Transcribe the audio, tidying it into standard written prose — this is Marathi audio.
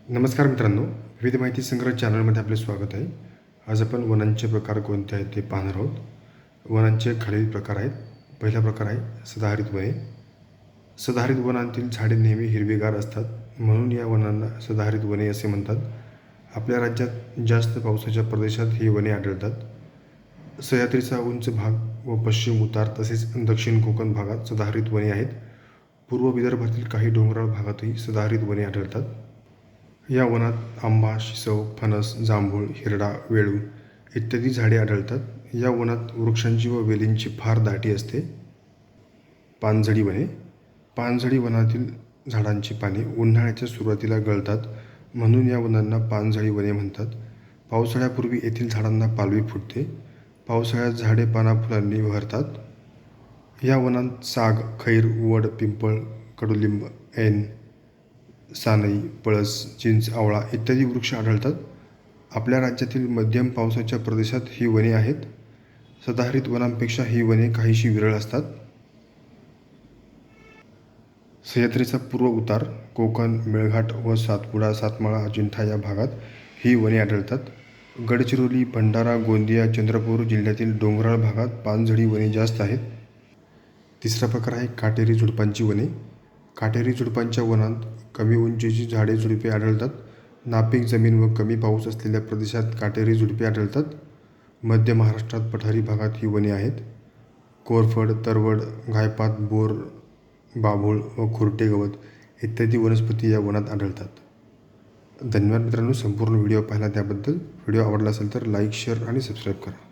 नमस्कार मित्रांनो, विविध माहिती संग्रह चॅनलमध्ये आपले स्वागत आहे. आज आपण वनांचे प्रकार कोणते आहेत ते पाहणार आहोत. वनांचे खालील प्रकार आहेत. पहिला प्रकार आहे सदाहरित वने. सदाहरित वनांतील झाडे नेहमी हिरवीगार असतात, म्हणून या वनांना सदाहरित वने असे म्हणतात. आपल्या राज्यात जास्त पावसाच्या प्रदेशात ही वने आढळतात. सह्याद्रीचा उंच भाग व पश्चिम उतार तसेच दक्षिण कोकण भागात सदाहरित वने आहेत. पूर्व विदर्भातील काही डोंगराळ भागातही सदाहरित वने आढळतात. या वनात आंबा, शिसव, फणस, जांभूळ, हिरडा, वेळू इत्यादी झाडे आढळतात. या वनात वृक्षांची व वेलींची फार दाटी असते. पानझडी वने. पानझडी वनातील झाडांची पाने उन्हाळ्याच्या सुरुवातीला गळतात, म्हणून या वनांना पानझडी वने म्हणतात. पावसाळ्यापूर्वी येथील झाडांना पालवी फुटते. पावसाळ्यात झाडे पानाफुलांनी बहरतात. या वनात साग, खैर, वड, पिंपळ, कडुलिंब, ऐन, सानई, पळस, चिंच, आवळा इत्यादी वृक्ष आढळतात. आपल्या राज्यातील मध्यम पावसाच्या प्रदेशात ही वने आहेत. सदाहरित वनांपेक्षा ही वने काहीशी विरळ असतात. सह्याद्रीचा पूर्व उतार, कोकण, मेळघाट व सातपुडा, सातमाळा, अजिंठा या भागात ही वने आढळतात. गडचिरोली, भंडारा, गोंदिया, चंद्रपूर जिल्ह्यातील डोंगराळ भागात पानझडी वने जास्त आहेत. तिसरा प्रकार आहे काटेरी झुडपांची वने. काटेरी झुडपांच्या वनात कमी उंचीची झाडे झुडपे आढळतात. नापीक जमीन व कमी पाऊस असलेल्या प्रदेशात काटेरी झुडपे आढळतात. मध्य महाराष्ट्रात पठारी भागात ही वने आहेत. कोरफड, तरवड, घायपात, बोर, बाभूळ व खुरटे गवत इत्यादी वनस्पती या वनात आढळतात. धन्यवाद मित्रांनो, संपूर्ण व्हिडिओ पाहिला त्याबद्दल. व्हिडिओ आवडला असेल तर लाईक, शेअर आणि सबस्क्राईब करा.